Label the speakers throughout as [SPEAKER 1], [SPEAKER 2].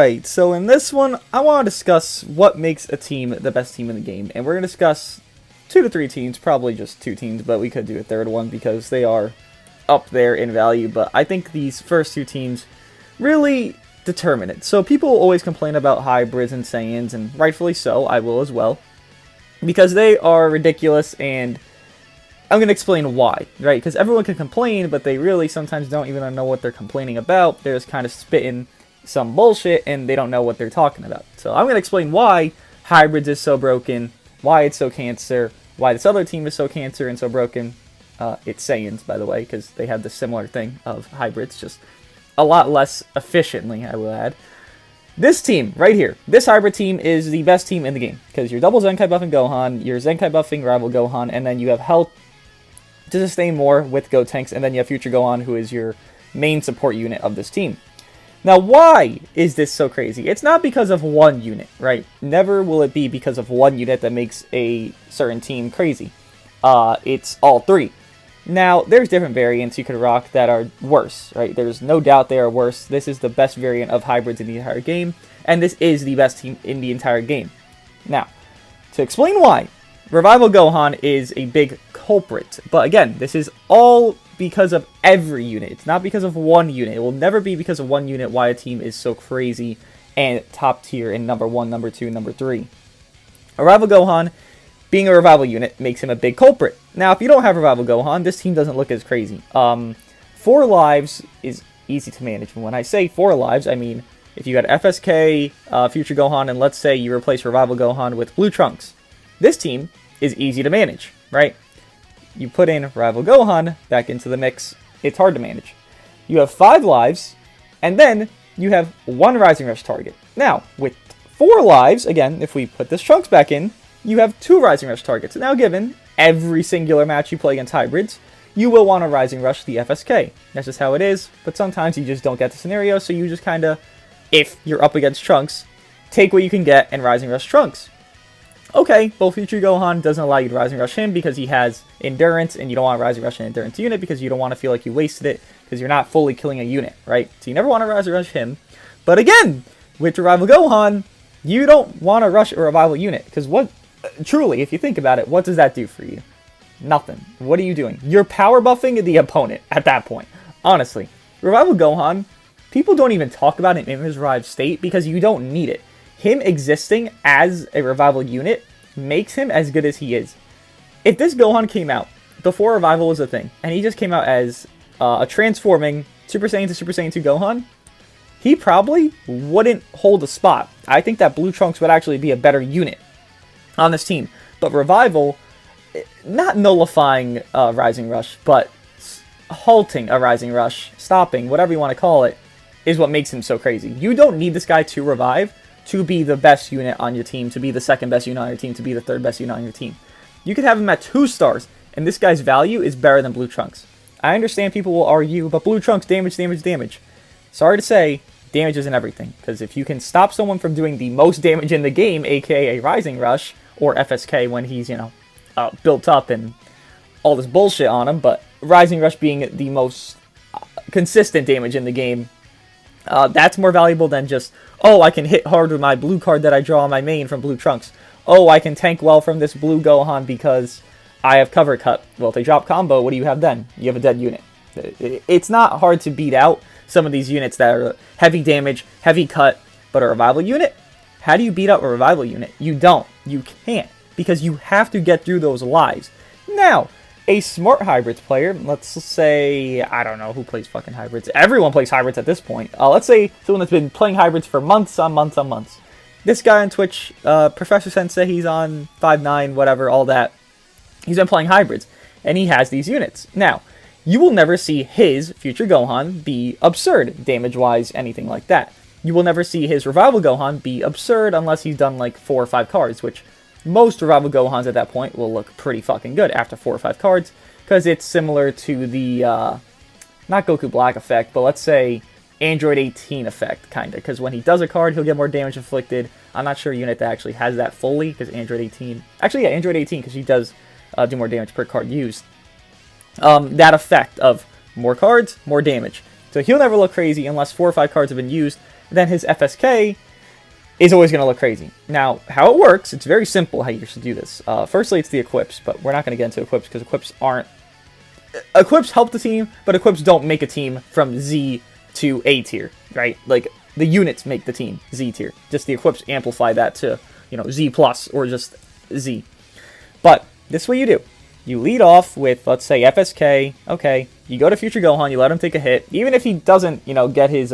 [SPEAKER 1] Alright, so in this one, I want to discuss what makes a team the best team in the game. And we're going to discuss 2 to 3 teams, probably just 2 teams, but we could do a third one because they are up there in value. But I think these first 2 teams really determine it. So people always complain about hybrids and Saiyans, and rightfully so, I will as well. Because they are ridiculous, and I'm going to explain why, right? Because everyone can complain, but they really sometimes don't even know what they're complaining about. They're just kind of spitting some bullshit, and they don't know what they're talking about. So I'm going to explain why hybrids is so broken, why it's so cancer, why this other team is so cancer and so broken. It's Saiyans, by the way, because they have the similar thing of hybrids, just a lot less efficiently, I will add. This team, right here, this hybrid team is the best team in the game, because you're double Zenkai buffing Gohan, you're Zenkai buffing rival Gohan, and then you have health to sustain more with Gotenks, and then you have future Gohan, who is your main support unit of this team. Now, why is this so crazy? It's not because of one unit, right? Never will it be because of one unit that makes a certain team crazy. It's all 3. Now, there's different variants you could rock that are worse, right? There's no doubt they are worse. This is the best variant of hybrids in the entire game, and this is the best team in the entire game. Now, to explain why, Revival Gohan is a big culprit. But again, this is all because of every unit. It's not because of one unit. It will never be because of one unit why a team is so crazy and top tier in number 1, number 2, number 3. A Revival Gohan, being a Revival unit, makes him a big culprit. Now, if you don't have Revival Gohan, this team doesn't look as crazy. 4 lives is easy to manage. And when I say 4 lives, I mean if you got FSK, Future Gohan, and let's say you replace Revival Gohan with Blue Trunks. This team is easy to manage, right? You put in Rival Gohan back into the mix, it's hard to manage. You have 5 lives, and then you have 1 Rising Rush target. Now, with 4 lives, again, if we put this Trunks back in, you have 2 Rising Rush targets. Now, given every singular match you play against hybrids, you will want to Rising Rush the FSK. That's just how it is, but sometimes you just don't get the scenario, so you just kind of, if you're up against Trunks, take what you can get and Rising Rush Trunks. Okay, both Future Gohan doesn't allow you to Rising Rush him because he has Endurance, and you don't want to Rising Rush an Endurance unit because you don't want to feel like you wasted it because you're not fully killing a unit, right? So you never want to Rising Rush him. But again, with Revival Gohan, you don't want to rush a Revival unit because truly, if you think about it, what does that do for you? Nothing. What are you doing? You're power buffing the opponent at that point. Honestly, Revival Gohan, people don't even talk about him in his revived state because you don't need it. Him existing as a Revival unit makes him as good as he is. If this Gohan came out before Revival was a thing, and he just came out as a transforming Super Saiyan to Super Saiyan 2 Gohan, he probably wouldn't hold a spot. I think that Blue Trunks would actually be a better unit on this team. But Revival, not nullifying Rising Rush, but halting a Rising Rush, stopping, whatever you want to call it, is what makes him so crazy. You don't need this guy to revive to be the best unit on your team, to be the second best unit on your team, to be the third best unit on your team. You could have him at 2 stars, and this guy's value is better than Blue Trunks. I understand people will argue, but Blue Trunks, damage, damage, damage. Sorry to say, damage isn't everything, because if you can stop someone from doing the most damage in the game, aka Rising Rush, or FSK when he's, built up and all this bullshit on him, but Rising Rush being the most consistent damage in the game, that's more valuable than just, oh, I can hit hard with my blue card that I draw on my main from Blue Trunks. Oh, I can tank well from this blue Gohan because I have cover cut. Well, if they drop combo, what do you have then? You have a dead unit. It's not hard to beat out some of these units that are heavy damage, heavy cut, but a Revival unit? How do you beat out a Revival unit? You don't. You can't. Because you have to get through those lives. Now, a smart hybrids player, let's say, I don't know who plays fucking hybrids. Everyone plays hybrids at this point. Let's say someone that's been playing hybrids for months on months on months. This guy on Twitch, Professor Sensei, he's on 5'9", whatever, all that. He's been playing hybrids, and he has these units. Now, you will never see his Future Gohan be absurd, damage-wise, anything like that. You will never see his Revival Gohan be absurd unless he's done like 4 or 5 cards, which most Revival Gohans at that point will look pretty fucking good after 4 or 5 cards, because it's similar to the, not Goku Black effect, but let's say Android 18 effect, kinda, because when he does a card, he'll get more damage inflicted. I'm not sure a unit that actually has that fully, because Android 18, actually, yeah, Android 18, because he does do more damage per card used. That effect of more cards, more damage. So he'll never look crazy unless 4 or 5 cards have been used, then his FSK is always going to look crazy. Now, how it works, it's very simple how you should do this. Firstly, it's the equips, but we're not going to get into equips because equips aren't... Equips help the team, but equips don't make a team from Z to A tier, right? Like, the units make the team Z tier. Just the equips amplify that to, Z plus or just Z. But this is what you do. You lead off with, let's say, FSK. Okay, you go to Future Gohan, you let him take a hit. Even if he doesn't, get his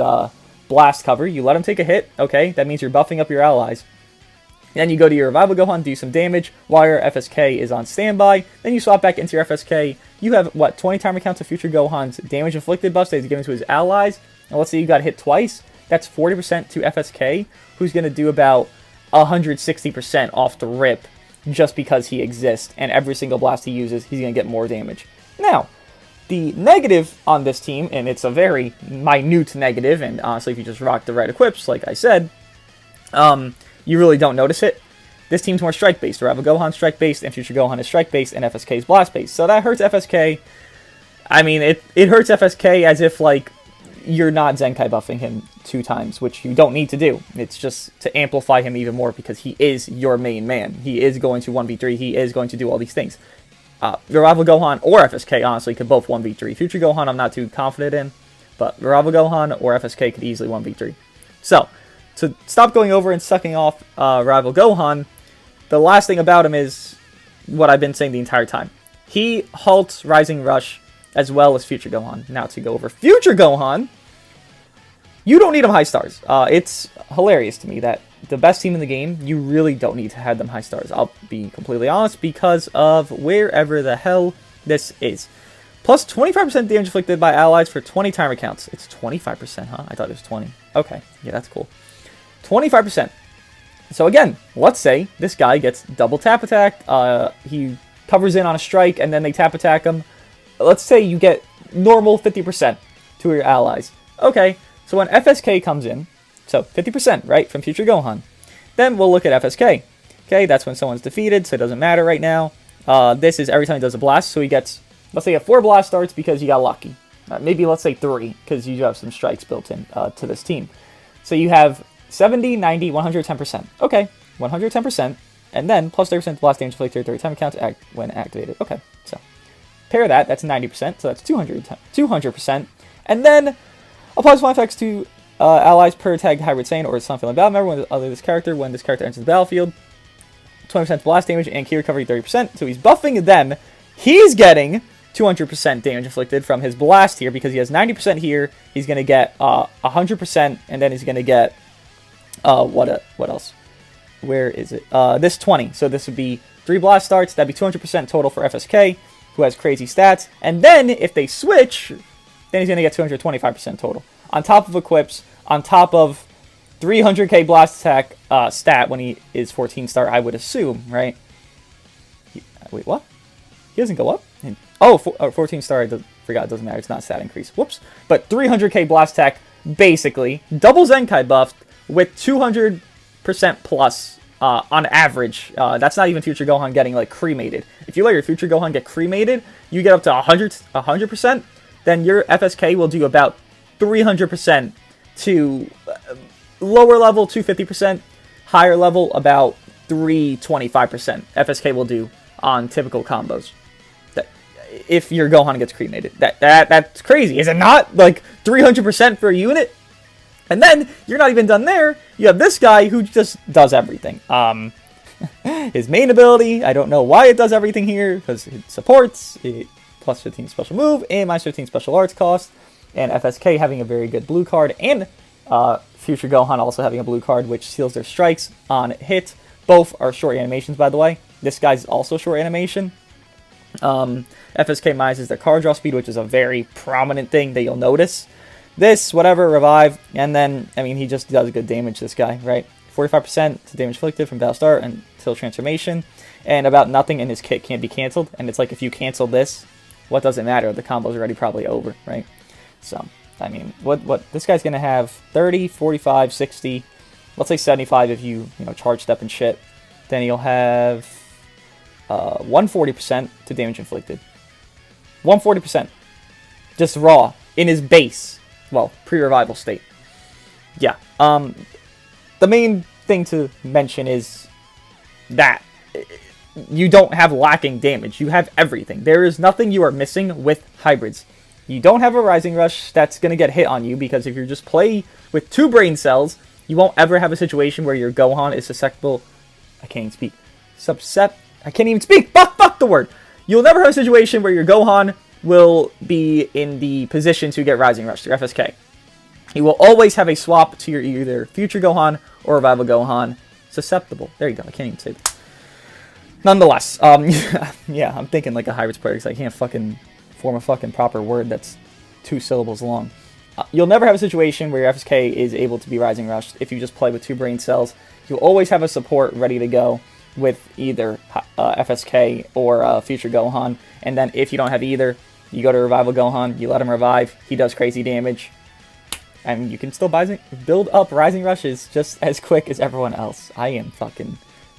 [SPEAKER 1] blast cover, you let him take a hit. Okay, that means you're buffing up your allies. Then you go to your Revival Gohan, do some damage while your FSK is on standby. Then you swap back into your FSK. You have, 20 timer counts of Future Gohan's damage inflicted buffs that he's giving to his allies. And let's say you got hit twice. That's 40% to FSK, who's going to do about 160% off the rip just because he exists. And every single blast he uses, he's going to get more damage. Now, the negative on this team, and it's a very minute negative, and honestly, if you just rock the right equips, like I said, you really don't notice it. This team's more strike-based. Revival Gohan strike-based, and Future Gohan is strike-based, and FSK is blast-based. So that hurts FSK. I mean, it hurts FSK as if, you're not Zenkai buffing him 2 times, which you don't need to do. It's just to amplify him even more because he is your main man. He is going to 1v3. He is going to do all these things. Revival Gohan or FSK, honestly, could both 1v3. Future Gohan, I'm not too confident in, but Revival Gohan or FSK could easily 1v3. So, to stop going over and sucking off Rival Gohan, the last thing about him is what I've been saying the entire time. He halts Rising Rush as well as Future Gohan. Now to go over Future Gohan, you don't need him high stars. It's hilarious to me that the best team in the game, you really don't need to have them high stars. I'll be completely honest because of wherever the hell this is. Plus 25% damage inflicted by allies for 20 timer counts. It's 25%, huh? I thought it was 20. Okay, yeah, that's cool. 25%. So again, let's say this guy gets double tap attacked. He covers in on a strike, and then they tap attack him. Let's say you get normal 50% to your allies. Okay, so when FSK comes in, so 50%, right, from Future Gohan, then we'll look at FSK. Okay, that's when someone's defeated, so it doesn't matter right now. This is every time he does a blast, so he gets, let's say, 4 blast starts because you got lucky. Maybe let's say 3, because you do have some strikes built in to this team. So you have 70, 90, 110%. Okay, 110%, and then plus 30% blast damage inflicted 30 time counts when activated. Okay, so pair that's 90%, so that's 200%. And then applies one effects to allies per tag hybrid Saiyan or something like that. Remember when this character enters the battlefield, 20% blast damage and key recovery 30%. So he's buffing them. He's getting 200% damage inflicted from his blast here because he has 90% here. He's going to get 100%, and then he's going to get what else? Where is it? This 20. So this would be 3 blast starts. That'd be 200% total for FSK, who has crazy stats. And then if they switch, then he's going to get 225% total. On top of equips, on top of 300k blast attack stat when he is 14 star, I would assume, right? Wait, what? He doesn't go up? 14 star, I forgot, it doesn't matter, it's not stat increase. Whoops. But 300k blast attack, basically, double Zenkai buffed with 200% plus on average. That's not even Future Gohan getting, cremated. If you let your Future Gohan get cremated, you get up to 100%, then your FSK will do about 300% to lower level 250%, higher level about 325% FSK will do on typical combos. If your Gohan gets cremated. That's crazy, is it not? 300% for a unit? And then, you're not even done there, you have this guy who just does everything. His main ability, I don't know why it does everything here, because it supports, plus 15 special move, and minus 15 special arts cost, and FSK having a very good blue card, and Future Gohan also having a blue card, which seals their strikes on hit. Both are short animations, by the way. This guy's also short animation. FSK minuses their card draw speed, which is a very prominent thing that you'll notice. This, whatever, revive, and then, he just does good damage, this guy, right? 45% to damage inflicted from battle start until transformation, and about nothing in his kit can't be canceled, and it's if you cancel this, what does it matter? The combo's already probably over, right? So, what this guy's going to have 30, 45, 60, let's say 75 if you charge step and shit. Then he'll have 140% to damage inflicted. 140%. Just raw. In his base. Well, pre-revival state. Yeah. The main thing to mention is that you don't have lacking damage. You have everything. There is nothing you are missing with hybrids. You don't have a Rising Rush that's going to get hit on you, because if you just play with 2 brain cells, you won't ever have a situation where your Gohan is susceptible. I can't even speak. I can't even speak. Fuck the word. You'll never have a situation where your Gohan will be in the position to get Rising Rush through FSK. You will always have a swap to your either future Gohan or Revival Gohan susceptible. There you go. I can't even say that. Nonetheless, yeah, I'm thinking like a hybrids player because I can't fucking form a fucking proper word that's 2 syllables long. You'll never have a situation where your FSK is able to be Rising Rushed if you just play with 2 brain cells. You'll always have a support ready to go with either FSK or future Gohan. And then if you don't have either, you go to Revival Gohan, you let him revive, he does crazy damage, and you can still build up Rising Rushes just as quick as everyone else. I am fucking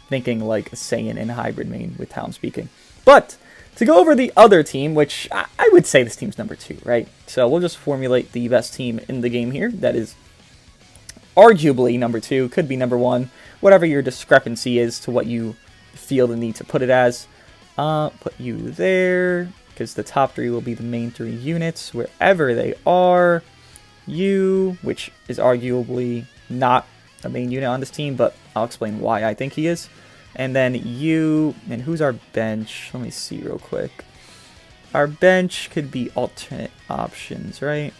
[SPEAKER 1] thinking like a Saiyan in hybrid main with how I'm speaking. But to go over the other team, which I would say this team's number 2, right? So we'll just formulate the best team in the game here. That is arguably number 2, could be number 1, whatever your discrepancy is to what you feel the need to put it as. Put you there, because the top 3 will be the main 3 units, wherever they are. You, which is arguably not a main unit on this team, but I'll explain why I think he is. And then you, and who's our bench? Let me see real quick. Our bench could be alternate options, right?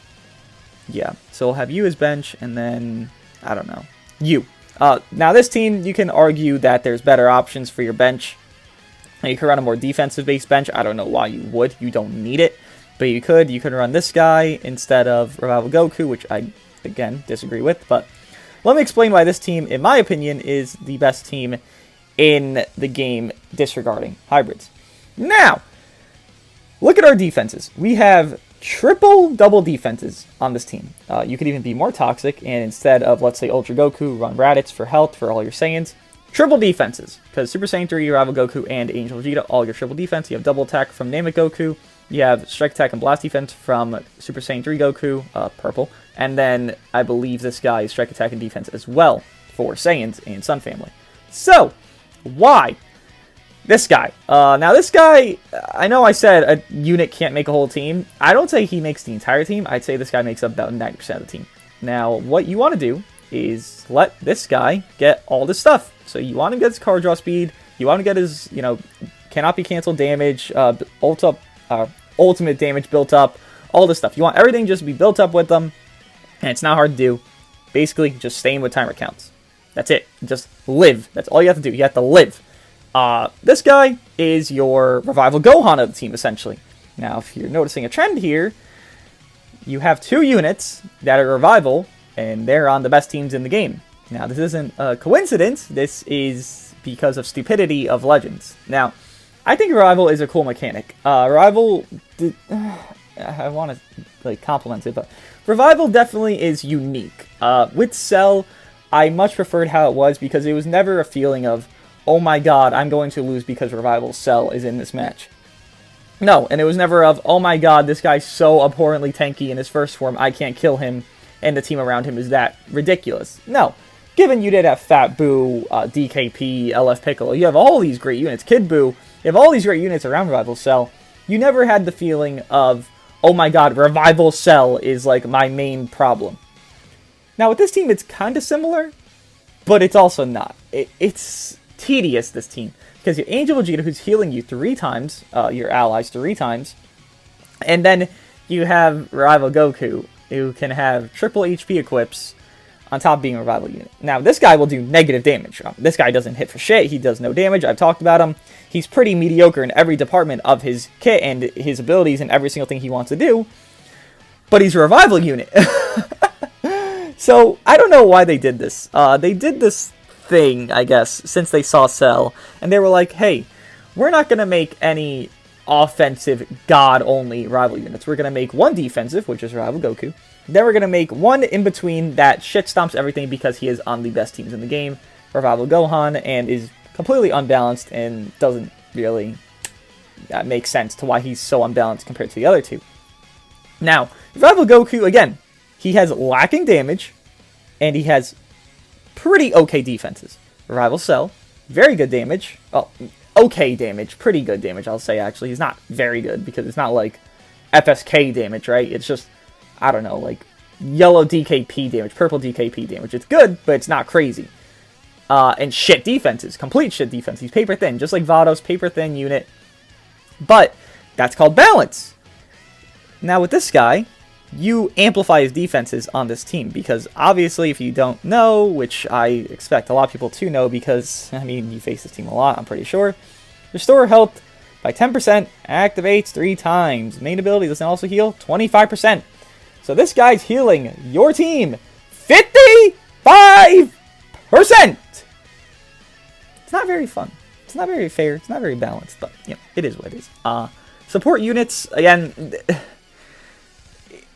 [SPEAKER 1] Yeah, so we'll have you as bench, and then, I don't know, you. Now this team, you can argue that there's better options for your bench. You could run a more defensive-based bench. I don't know why you would. You don't need it. But you could. You could run this guy instead of Revival Goku, which I, again, disagree with. But let me explain why this team, in my opinion, is the best team in the game, disregarding hybrids. Now, look at our defenses. We have triple-double defenses on this team. You could even be more toxic, and instead of, let's say, Ultra Goku, run Raditz for health for all your Saiyans. Triple defenses, because Super Saiyan 3, Revival Goku, and Angel Vegeta, all your triple defense. You have double attack from Namek Goku. You have strike attack and blast defense from Super Saiyan 3 Goku, purple. And then I believe this guy is strike attack and defense as well for Saiyans and Sun Family. So, why this guy? Now this guy, I know I said a unit can't make a whole team. I don't say he makes the entire team. I'd say this guy makes up about 90% of the team. Now, what you want to do is let this guy get all this stuff. So you want to get his card draw speed. You want to get his, cannot be canceled damage, ultimate damage built up, all this stuff. You want everything just to be built up with them, and it's not hard to do. Basically, just staying with timer counts. That's it. Just live. That's all you have to do. You have to live. This guy is your Revival Gohan of the team, essentially. Now, if you're noticing a trend here, you have 2 units that are Revival, and they're on the best teams in the game. Now, this isn't a coincidence. This is because of stupidity of Legends. Now, I think Revival is a cool mechanic. Revival, I want to compliment it, but Revival definitely is unique. With Cell, I much preferred how it was because it was never a feeling of, oh my god, I'm going to lose because Revival Cell is in this match. No, and it was never of, oh my god, this guy's so abhorrently tanky in his first form, I can't kill him, and the team around him is that ridiculous. No. Given you did have Fat Boo, DKP, LF Piccolo, you have all these great units, Kid Boo, you have all these great units around Revival Cell, you never had the feeling of, oh my god, Revival Cell is like my main problem. Now with this team, it's kind of similar, but it's also not. It's tedious, this team, because you have Angel Vegeta, who's healing you 3 times, your allies 3 times, and then you have Revival Goku, who can have triple HP equips, on top of being a Revival unit. Now, this guy will do negative damage. This guy doesn't hit for shit. He does no damage. I've talked about him. He's pretty mediocre in every department of his kit and his abilities and every single thing he wants to do. But he's a Revival unit. So, I don't know why they did this. They did this thing, I guess, since they saw Cell. And they were like, hey, we're not going to make any offensive God-only rival units. We're going to make one defensive, which is Revival Goku. Then we're going to make one in between that shit stomps everything because he is on the best teams in the game, Revival Gohan, and is completely unbalanced and doesn't really make sense to why he's so unbalanced compared to the other 2. Now, Revival Goku, again, he has lacking damage, and he has pretty okay defenses. Revival Cell, very good damage. Oh, okay damage, pretty good damage, I'll say, actually. He's not very good, because it's not like FSK damage, right? It's just, I don't know, like yellow DKP damage, purple DKP damage. It's good, but it's not crazy. And shit defenses, complete shit defense. He's paper thin, just like Vados, paper thin unit. But that's called balance. Now with this guy, you amplify his defenses on this team, because obviously if you don't know, which I expect a lot of people to know because, I mean, you face this team a lot, I'm pretty sure. Restore health by 10%, activates 3 times. Main ability doesn't also heal 25%. So this guy's healing your team 55%! It's not very fun. It's not very fair. It's not very balanced, but, you know, it is what it is. Support units, again,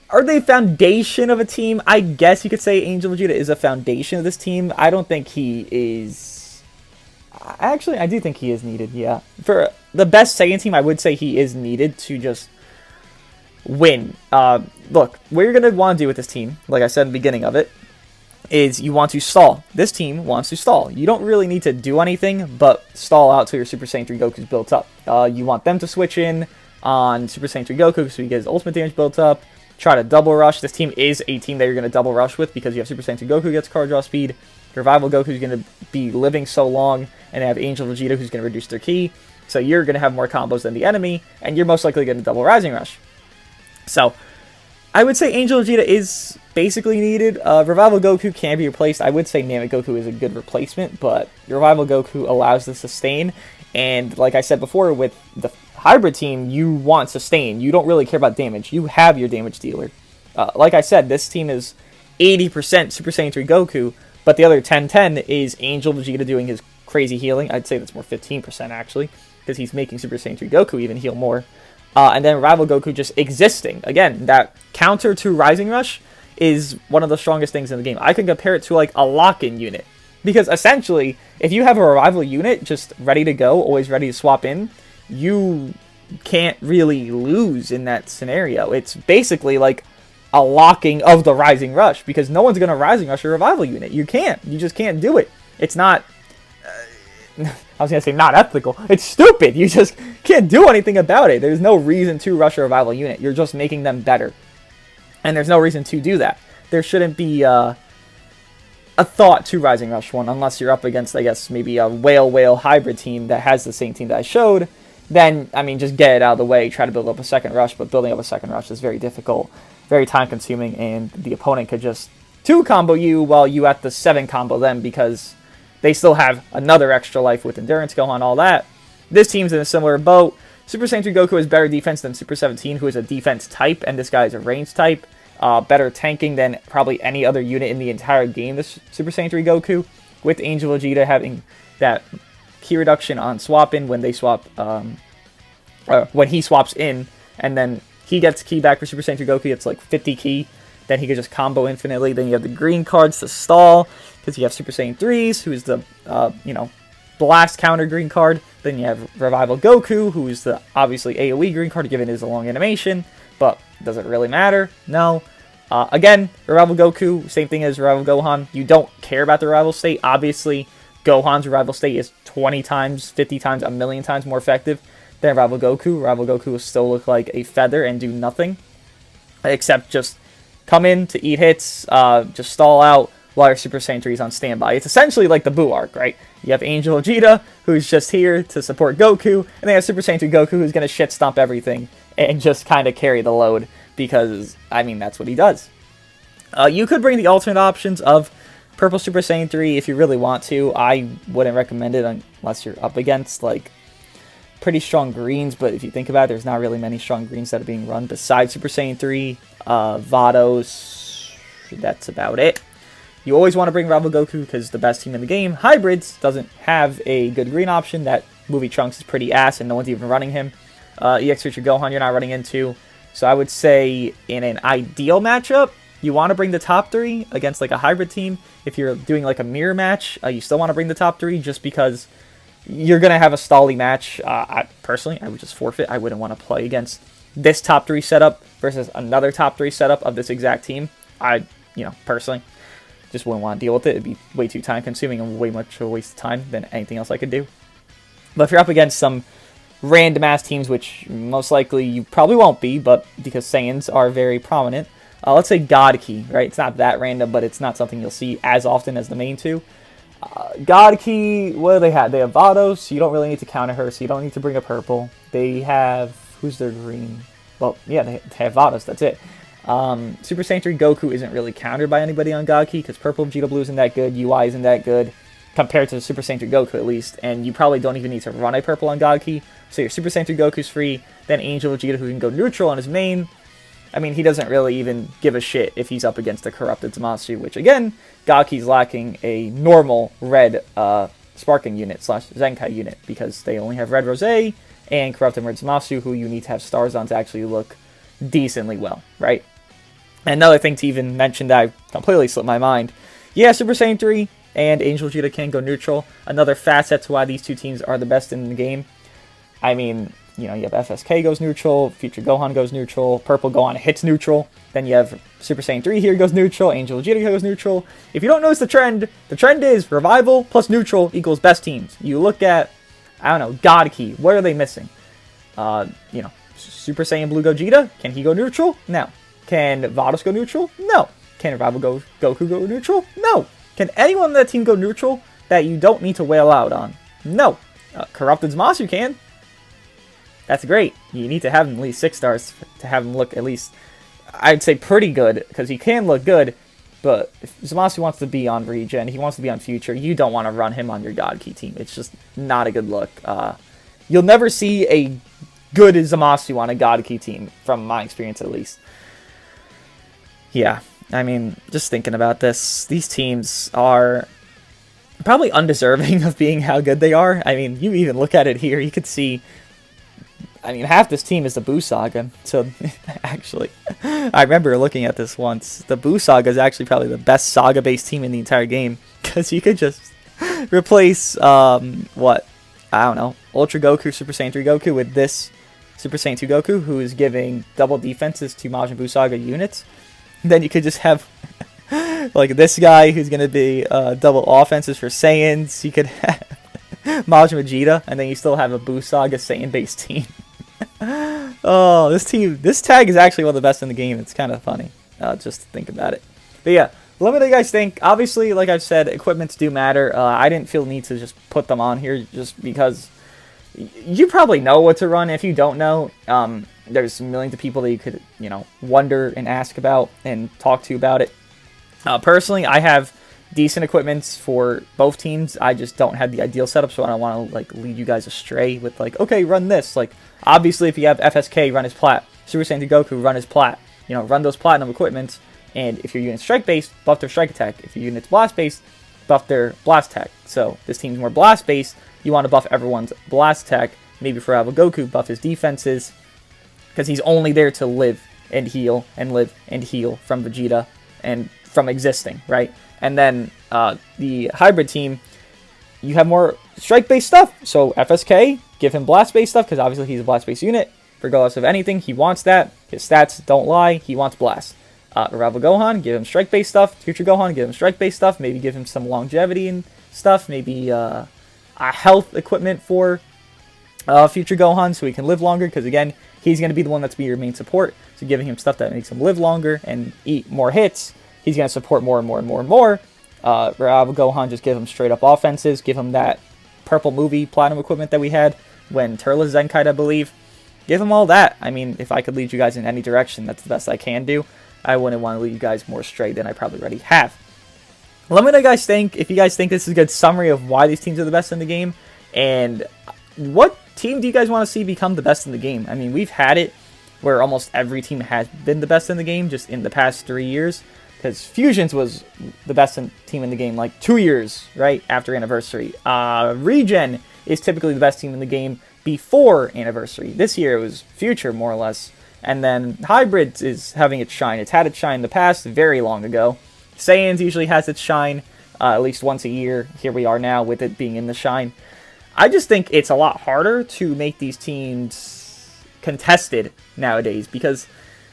[SPEAKER 1] are they foundation of a team? I guess you could say Angel Vegeta is a foundation of this team. I don't think he is... Actually, I do think he is needed, yeah. For the best Saiyan team, I would say he is needed to just win. Look, what you're going to want to do with this team, like I said in the beginning of it, is you want to stall. This team wants to stall. You don't really need to do anything but stall out till your Super Saiyan 3 Goku's built up. You want them to switch in on Super Saiyan 3 Goku so he gets his ultimate damage built up. Try to double rush. This team is a team that you're going to double rush with because you have Super Saiyan 3 Goku who gets card draw speed. Revival Goku is going to be living so long, and they have Angel Vegeta who's going to reduce their ki. So you're going to have more combos than the enemy, and you're most likely going to double Rising Rush. So I would say Angel Vegeta is basically needed. Revival Goku can be replaced. I would say Namek Goku is a good replacement, but Revival Goku allows the sustain. And like I said before, with the hybrid team, you want sustain. You don't really care about damage. You have your damage dealer. Like I said, this team is 80% Super Saiyan 3 Goku, but the other 10-10 is Angel Vegeta doing his crazy healing. I'd say that's more 15% actually, because he's making Super Saiyan 3 Goku even heal more. And then Rival Goku just existing. Again, that counter to Rising Rush is one of the strongest things in the game. I can compare it to like a lock-in unit. Because essentially, if you have a Revival unit just ready to go, always ready to swap in, you can't really lose in that scenario. It's basically like a locking of the Rising Rush, because no one's going to Rising Rush a Revival unit. You can't. You just can't do it. It's not... I was going to say not ethical. It's stupid. You just can't do anything about it. There's no reason to rush a Revival unit. You're just making them better. And there's no reason to do that. There shouldn't be a thought to Rising Rush one, unless you're up against, I guess, maybe a Whale hybrid team that has the same team that I showed. Then, I mean, just get it out of the way. Try to build up a second rush, but building up a second rush is very difficult, very time-consuming, and the opponent could just 2-combo you while you at the 7-combo them, because they still have another extra life with Endurance Gohan, all that. This team's in a similar boat. Super Saiyan 3 Goku has better defense than Super 17, who is a defense type, and this guy is a range type. Better tanking than probably any other unit in the entire game, this Super Saiyan 3 Goku, with Angel Vegeta having that ki reduction on swap-in when they swap, when he swaps in, and then he gets ki back for Super Saiyan 3 Goku. It's like 50 ki, then he could just combo infinitely. Then you have the green cards to stall, because you have Super Saiyan 3s, who's the, blast counter green card. Then you have Revival Goku, who is the, obviously, AoE green card, given his long animation, but does it really matter? No. Again, Revival Goku, same thing as Revival Gohan. You don't care about the Revival state. Obviously, Gohan's Revival state is 20 times, 50 times, a million times more effective than Revival Goku. Revival Goku will still look like a feather and do nothing, except just come in to eat hits, just stall out while your Super Saiyan 3 is on standby. It's essentially like the Buu arc, right? You have Angel Vegeta, who's just here to support Goku, and they have Super Saiyan 3 Goku, who's going to shit stomp everything and just kind of carry the load, because, I mean, that's what he does. You could bring the alternate options of Purple Super Saiyan 3 if you really want to. I wouldn't recommend it unless you're up against, like, pretty strong greens, but if you think about it, there's not really many strong greens that are being run besides Super Saiyan 3, Vados, that's about it. You always want to bring Rival Goku because the best team in the game, Hybrids, doesn't have a good green option. That movie Trunks is pretty ass and no one's even running him. EX Future Gohan you're not running into. So I would say in an ideal matchup, you want to bring the top 3 against like a hybrid team. If you're doing like a mirror match, you still want to bring the top 3 just because you're going to have a stally match. Personally, I would just forfeit. I wouldn't want to play against this top 3 setup versus another top 3 setup of this exact team. Personally. just wouldn't want to deal with it. It'd be way too time consuming and way much of a waste of time than anything else I could do. But if you're up against some random ass teams, which most likely you probably won't be, but because Saiyans are very prominent, let's say God Key, right? It's not that random, but it's not something you'll see as often as the main two. God Key, what do they have? They have Vados, so you don't really need to counter her, so you don't need to bring up purple. They have, who's their green? Well, yeah, they have Vados, that's it. Super Saiyan 3 Goku isn't really countered by anybody on God Key, because purple Vegeta Blue isn't that good, UI isn't that good, compared to Super Saiyan 3 Goku at least, and you probably don't even need to run a purple on God Key. So your Super Saiyan 3 Goku's free, then Angel Vegeta who can go neutral on his main. I mean, he doesn't really even give a shit if he's up against a corrupted Zamasu, which again, God Key's lacking a normal red Sparking unit / Zenkai unit, because they only have red Rose and corrupted red Zamasu, who you need to have stars on to actually look decently well, right? And another thing to even mention that I completely slipped my mind, yeah, Super Saiyan 3 and Angel Vegeta can go neutral. Another facet to why these two teams are the best in the game. I mean, you know, you have FSK goes neutral, Future Gohan goes neutral, Purple Gohan hits neutral, then you have Super Saiyan 3 here goes neutral, Angel Vegeta goes neutral. If you don't notice the trend is Revival plus neutral equals best teams. You look at, I don't know, God Key, what are they missing? You know, Super Saiyan Blue Gogeta, can he go neutral? No. Can Vados go neutral? No. Can Revival Goku go neutral? No. Can anyone on that team go neutral that you don't need to wail out on? No. Corrupted Zamasu can. That's great. You need to have him at least 6 stars to have him look at least, I'd say, pretty good, because he can look good, but if Zamasu wants to be on Regen, he wants to be on Future, you don't want to run him on your God Key team. It's just not a good look. You'll never see a good Zamasu on a God Key team, from my experience at least. Yeah, I mean, just thinking about this, these teams are probably undeserving of being how good they are. I mean, you even look at it here, you could see, I mean, half this team is the Buu Saga. So, actually, I remember looking at this once. The Buu Saga is actually probably the best Saga-based team in the entire game, because you could just replace, what? I don't know, Ultra Goku, Super Saiyan 3 Goku with this Super Saiyan 2 Goku, who is giving double defenses to Majin Buu Saga units. Then you could just have, like, this guy who's going to be double offenses for Saiyans. You could have Majin Vegeta, and then you still have a Buu Saga Saiyan-based team. Oh, this tag is actually one of the best in the game. It's kind of funny, just to think about it. But yeah, let me know what you guys think. Obviously, like I've said, equipments do matter. I didn't feel the need to just put them on here just because you probably know what to run. If you don't know, there's millions of people that you could, you know, wonder and ask about and talk to about it. Personally, I have decent equipments for both teams. I just don't have the ideal setup, so I don't want to like lead you guys astray with like, okay, run this. Like, obviously, if you have FSK, run his plat. Super Saiyan 2 Goku, run his plat. You know, run those platinum equipments. And if your unit's strike based, buff their strike attack. If your unit's blast based, buff their blast attack. So this team's more blast based. You want to buff everyone's blast attack. Maybe for Ava Goku, buff his defenses, because he's only there to live and heal from Vegeta and from existing, right? And then the hybrid team, you have more strike-based stuff. So FSK, give him blast-based stuff, because obviously he's a blast-based unit. Regardless of anything, he wants that. His stats don't lie. He wants blast. Revival Gohan, give him strike-based stuff. Future Gohan, give him strike-based stuff. Maybe give him some longevity and stuff. Maybe a health equipment for Future Gohan so he can live longer, because again, he's going to be the one that's be your main support. So giving him stuff that makes him live longer and eat more hits, he's going to support more and more and more and more. Revival Gohan, just give him straight up offenses. Give him that purple movie platinum equipment that we had when Turles Zenkai, I believe. Give him all that. I mean, if I could lead you guys in any direction, that's the best I can do. I wouldn't want to lead you guys more straight than I probably already have. Let me know what you guys think. If you guys think this is a good summary of why these teams are the best in the game, and what team do you guys want to see become the best in the game? I mean, we've had it where almost every team has been the best in the game just in the past 3 years, because Fusions was the best team in the game like 2 years, right, after Anniversary. Regen is typically the best team in the game before Anniversary. This year it was Future, more or less. And then Hybrids is having its shine. It's had its shine in the past, very long ago. Saiyans usually has its shine at least once a year. Here we are now with it being in the shine. I just think it's a lot harder to make these teams contested nowadays, because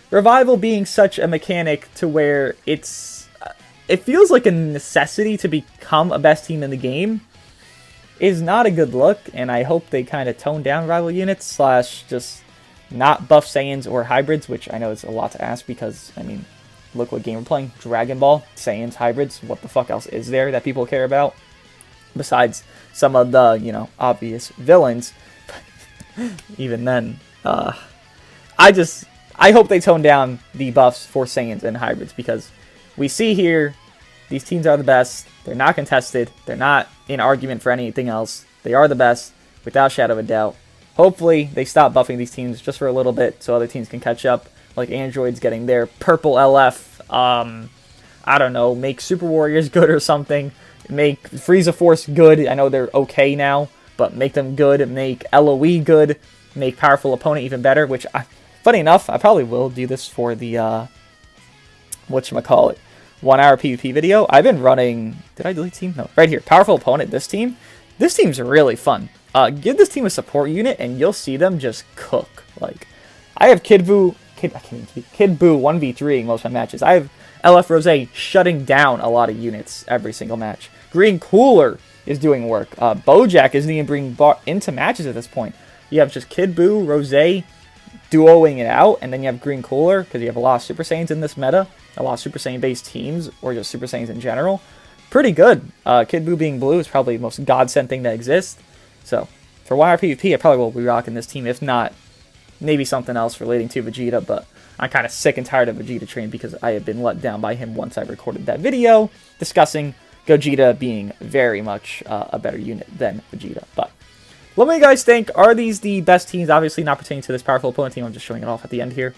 [SPEAKER 1] Revival being such a mechanic to where it's it feels like a necessity to become a best team in the game is not a good look, and I hope they kind of tone down rival units slash just not buff Saiyans or hybrids, which I know is a lot to ask because, I mean, look what game we're playing. Dragon Ball, Saiyans, hybrids, what the fuck else is there that people care about? Besides some of the, you know, obvious villains. Even then, I hope they tone down the buffs for Saiyans and hybrids because we see here these teams are the best. They're not contested. They're not in argument for anything else. They are the best without shadow of a doubt. Hopefully they stop buffing these teams just for a little bit so other teams can catch up. Like Android's getting their purple LF. I don't know, make Super Warriors good or something. Make Frieza Force good. I know they're okay now, but make them good. Make LOE good. Make Powerful Opponent even better, which, funny enough, I probably will do this for the, whatchamacallit, 1 hour PvP video. I've been running, did I delete team? No, right here, Powerful Opponent, this team's really fun. Give this team a support unit and you'll see them just cook. Like, I have Kid Buu 1v3 in most of my matches. I have LF Rose shutting down a lot of units every single match. Green Cooler is doing work. Bojack isn't even being brought into matches at this point. You have just Kid Buu, Rose, duoing it out, and then you have Green Cooler, because you have a lot of Super Saiyans in this meta, a lot of Super Saiyan-based teams, or just Super Saiyans in general. Pretty good. Kid Buu being blue is probably the most godsend thing that exists. So, for 1 hour PvP, I probably will be rocking this team, if not, maybe something else relating to Vegeta, but I'm kind of sick and tired of Vegeta Train because I have been let down by him once I recorded that video discussing Gogeta being very much a better unit than Vegeta. But let me know what you guys think. Are these the best teams? Obviously not pertaining to this Powerful Opponent team. I'm just showing it off at the end here.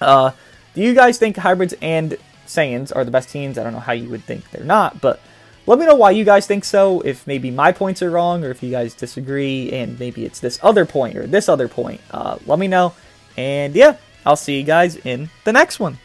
[SPEAKER 1] Do you guys think hybrids and Saiyans are the best teams? I don't know how you would think they're not, but let me know why you guys think so. If maybe my points are wrong, or if you guys disagree, and maybe it's this other point or this other point. Let me know. And yeah, I'll see you guys in the next one.